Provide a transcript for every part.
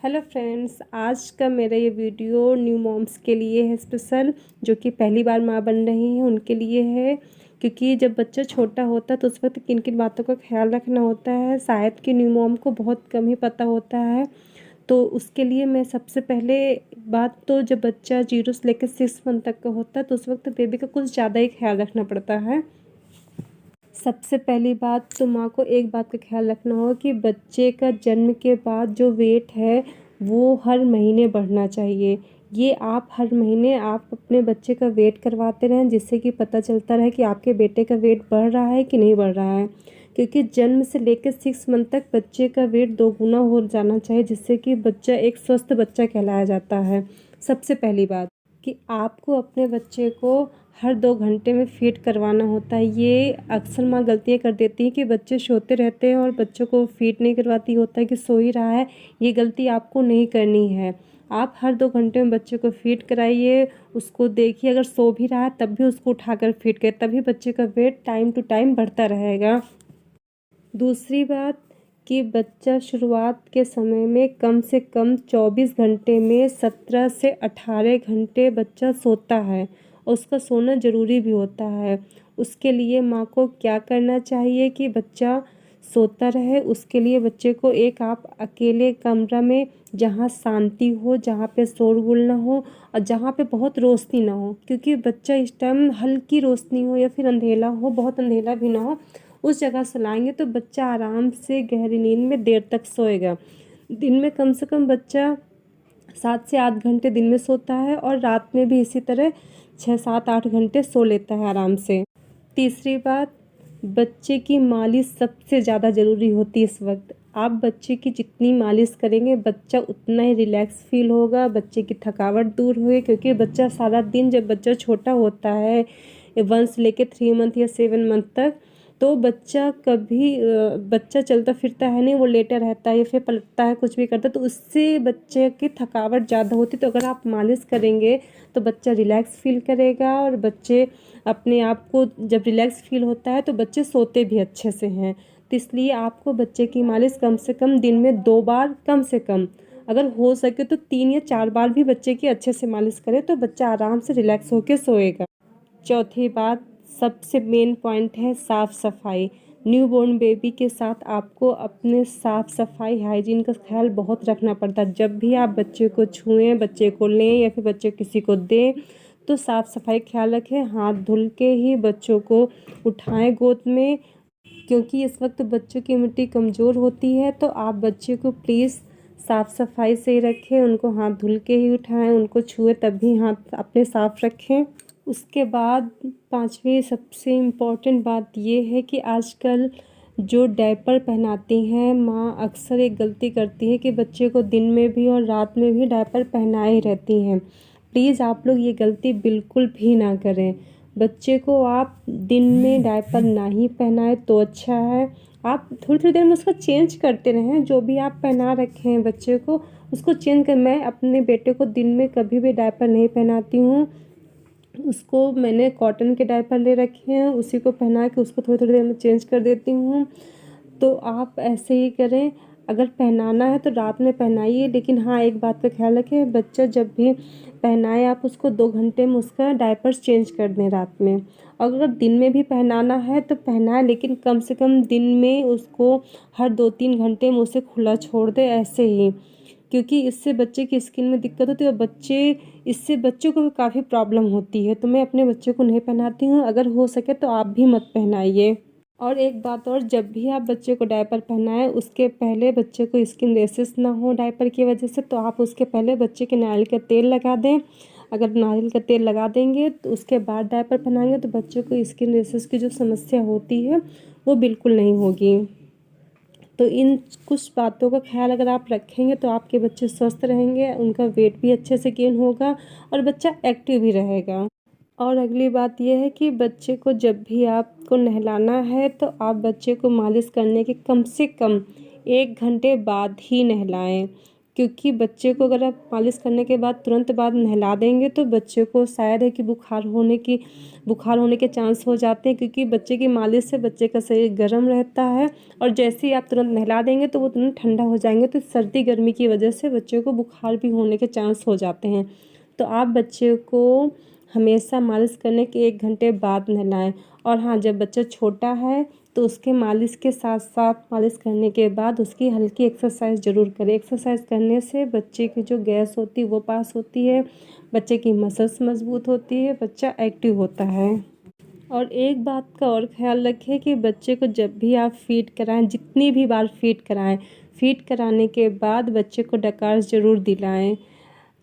Hello friends, आज का मेरा ये वीडियो न्यू मॉम्स के लिए है स्पेशल, जो कि पहली बार माँ बन रही हैं उनके लिए है। क्योंकि जब बच्चा छोटा होता है तो उस वक्त किन किन बातों का ख्याल रखना होता है, शायद कि न्यू मॉम को बहुत कम ही पता होता है। तो उसके लिए मैं सबसे पहले बात, तो जब बच्चा 0 से लेकर 6 मंथ तक का होता है तो उस वक्त बेबी का कुछ ज़्यादा ही ख्याल रखना पड़ता है। सबसे पहली बात तो माँ को एक बात का ख्याल रखना होगा कि बच्चे का जन्म के बाद जो वेट है वो हर महीने बढ़ना चाहिए। ये आप हर महीने आप अपने बच्चे का वेट करवाते रहें, जिससे कि पता चलता रहे कि आपके बेटे का वेट बढ़ रहा है कि नहीं बढ़ रहा है। क्योंकि जन्म से लेकर 6 मंथ तक बच्चे का वेट 2 गुना हो जाना चाहिए, जिससे कि बच्चा एक स्वस्थ बच्चा कहलाया जाता है। सबसे पहली बात कि आपको अपने बच्चे को हर 2 घंटे में फीड करवाना होता है। ये अक्सर माँ गलतियाँ कर देती हैं कि बच्चे सोते रहते हैं और बच्चों को फीड नहीं करवाती, होता है कि सो ही रहा है। ये गलती आपको नहीं करनी है। आप हर 2 घंटे में बच्चे को फीड कराइए, उसको देखिए, अगर सो भी रहा है तब भी उसको उठाकर फीड करें, तभी बच्चे का वेट टाइम टू टाइम बढ़ता रहेगा। दूसरी बात कि बच्चा शुरुआत के समय में कम से कम 24 घंटे में 17 से 18 घंटे बच्चा सोता है, और उसका सोना ज़रूरी भी होता है। उसके लिए माँ को क्या करना चाहिए कि बच्चा सोता रहे, उसके लिए बच्चे को एक आप अकेले कमरा में, जहाँ शांति हो, जहाँ पे शोरगुल ना हो और जहाँ पे बहुत रोशनी ना हो, क्योंकि बच्चा इस टाइम हल्की रोशनी हो या फिर अंधेला हो, बहुत अंधेला भी ना हो, उस जगह सुलाएंगे तो बच्चा आराम से गहरी नींद में देर तक सोएगा। दिन में कम से कम बच्चा 7 से 8 घंटे दिन में सोता है, और रात में भी इसी तरह 6, 7, 8 घंटे सो लेता है आराम से। तीसरी बात, बच्चे की मालिश सबसे ज़्यादा ज़रूरी होती है इस वक्त। आप बच्चे की जितनी मालिश करेंगे बच्चा उतना ही रिलैक्स फील होगा, बच्चे की थकावट दूर होगी। क्योंकि बच्चा सारा दिन, जब बच्चा छोटा होता है 1 से लेकर 3 मंथ या 7 मंथ तक, तो बच्चा कभी बच्चा चलता फिरता है नहीं, वो लेटा रहता है या फिर पलटता है, कुछ भी करता है, तो उससे बच्चे की थकावट ज़्यादा होती है। तो अगर आप मालिश करेंगे तो बच्चा रिलैक्स फील करेगा, और बच्चे अपने आप को, जब रिलैक्स फील होता है तो बच्चे सोते भी अच्छे से हैं। तो इसलिए आपको बच्चे की मालिश कम से कम दिन में 2 बार, कम से कम अगर हो सके तो 3 या 4 बार भी बच्चे की अच्छे से मालिश करें, तो बच्चा आराम से रिलैक्स होकर सोएगा। चौथी बात, सबसे मेन पॉइंट है साफ़ सफाई। न्यूबॉर्न बेबी के साथ आपको अपने साफ़ सफाई, हाइजीन का ख्याल बहुत रखना पड़ता है। जब भी आप बच्चे को छुएं, बच्चे को लें या फिर बच्चे किसी को दें, तो साफ़ सफाई ख्याल रखें। हाथ धुल के ही बच्चों को उठाएं गोद में, क्योंकि इस वक्त बच्चों की इम्यूनिटी कमज़ोर होती है। तो आप बच्चे को प्लीज़ साफ़ सफाई से ही रखें, उनको हाथ धुल के ही उठाएं, उनको छुए तब भी हाथ अपने साफ़ रखें। उसके बाद 5वीं सबसे इम्पॉर्टेंट बात ये है कि आजकल जो डायपर पहनाती हैं माँ, अक्सर एक गलती करती है कि बच्चे को दिन में भी और रात में भी डायपर पहनाए ही रहती हैं। प्लीज़ आप लोग ये गलती बिल्कुल भी ना करें। बच्चे को आप दिन में डायपर ना ही पहनाएं तो अच्छा है। आप थोड़ी थोड़ी देर में उसको चेंज करते रहें, जो भी आप पहना रखे हैं बच्चे को उसको चेंज कर। मैं अपने बेटे को दिन में कभी भी डायपर नहीं पहनाती हूँ, उसको मैंने कॉटन के डायपर ले रखे हैं, उसी को पहना के उसको थोड़ी थोड़ी देर में चेंज कर देती हूँ। तो आप ऐसे ही करें। अगर पहनाना है तो रात में पहनाइए, लेकिन हाँ, एक बात का ख्याल रखें, बच्चा जब भी पहनाए आप उसको 2 घंटे में उसका डायपर चेंज कर दें रात में। अगर दिन में भी पहनाना है तो पहनाए, लेकिन कम से कम दिन में उसको हर 2-3 घंटे में उसे खुला छोड़ दें ऐसे ही। क्योंकि इससे बच्चे की स्किन में दिक्कत होती है और इससे बच्चों को भी काफ़ी प्रॉब्लम होती है। तो मैं अपने बच्चे को नहीं पहनाती हूँ, अगर हो सके तो आप भी मत पहनाइए। और एक बात और, जब भी आप बच्चे को डायपर पहनाएं उसके पहले बच्चे को स्किन रेशेस ना हो डायपर की वजह से, तो आप उसके पहले बच्चे के नारियल का तेल लगा दें। अगर नारियल का तेल लगा देंगे तो उसके बाद डायपर पहनाएंगे तो बच्चे को स्किन रेशेस की जो समस्या होती है वो बिल्कुल नहीं होगी। तो इन कुछ बातों का ख्याल अगर आप रखेंगे तो आपके बच्चे स्वस्थ रहेंगे, उनका वेट भी अच्छे से गेन होगा और बच्चा एक्टिव भी रहेगा। और अगली बात यह है कि बच्चे को जब भी आपको नहलाना है तो आप बच्चे को मालिश करने के कम से कम 1 घंटे बाद ही नहलाएं। क्योंकि बच्चे को अगर आप मालिश करने के बाद तुरंत बाद नहला देंगे तो बच्चे को शायद है कि बुखार होने के चांस हो जाते हैं, क्योंकि बच्चे की मालिश से बच्चे का शरीर गर्म रहता है और जैसे ही आप तुरंत नहला देंगे तो वो तुरंत ठंडा हो जाएंगे, तो सर्दी गर्मी की वजह से बच्चे को बुखार भी होने के चांस हो जाते हैं। तो आप बच्चे को हमेशा मालिश करने के 1 घंटे बाद नहलाएं। और हाँ, जब बच्चा छोटा है तो उसके मालिश के साथ साथ मालिश करने के बाद उसकी हल्की एक्सरसाइज ज़रूर करें। एक्सरसाइज करने से बच्चे की जो गैस होती है वो पास होती है, बच्चे की मसल्स मजबूत होती है, बच्चा एक्टिव होता है। और एक बात का और ख्याल रखें कि बच्चे को जब भी आप फीड कराएं, जितनी भी बार फीड कराएं, फीड कराने के बाद बच्चे को डकार ज़रूर दिलाएं,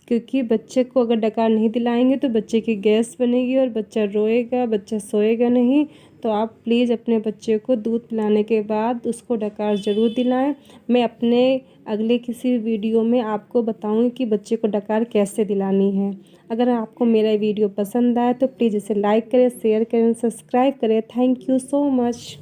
क्योंकि बच्चे को अगर डकार नहीं दिलाएंगे तो बच्चे की गैस बनेगी और बच्चा रोएगा, बच्चा सोएगा नहीं। तो आप प्लीज़ अपने बच्चे को दूध पिलाने के बाद उसको डकार ज़रूर दिलाएं। मैं अपने अगले किसी वीडियो में आपको बताऊंगी कि बच्चे को डकार कैसे दिलानी है। अगर आपको मेरा वीडियो पसंद आए तो प्लीज़ इसे लाइक करें, शेयर करें, सब्सक्राइब करें। Thank you so much.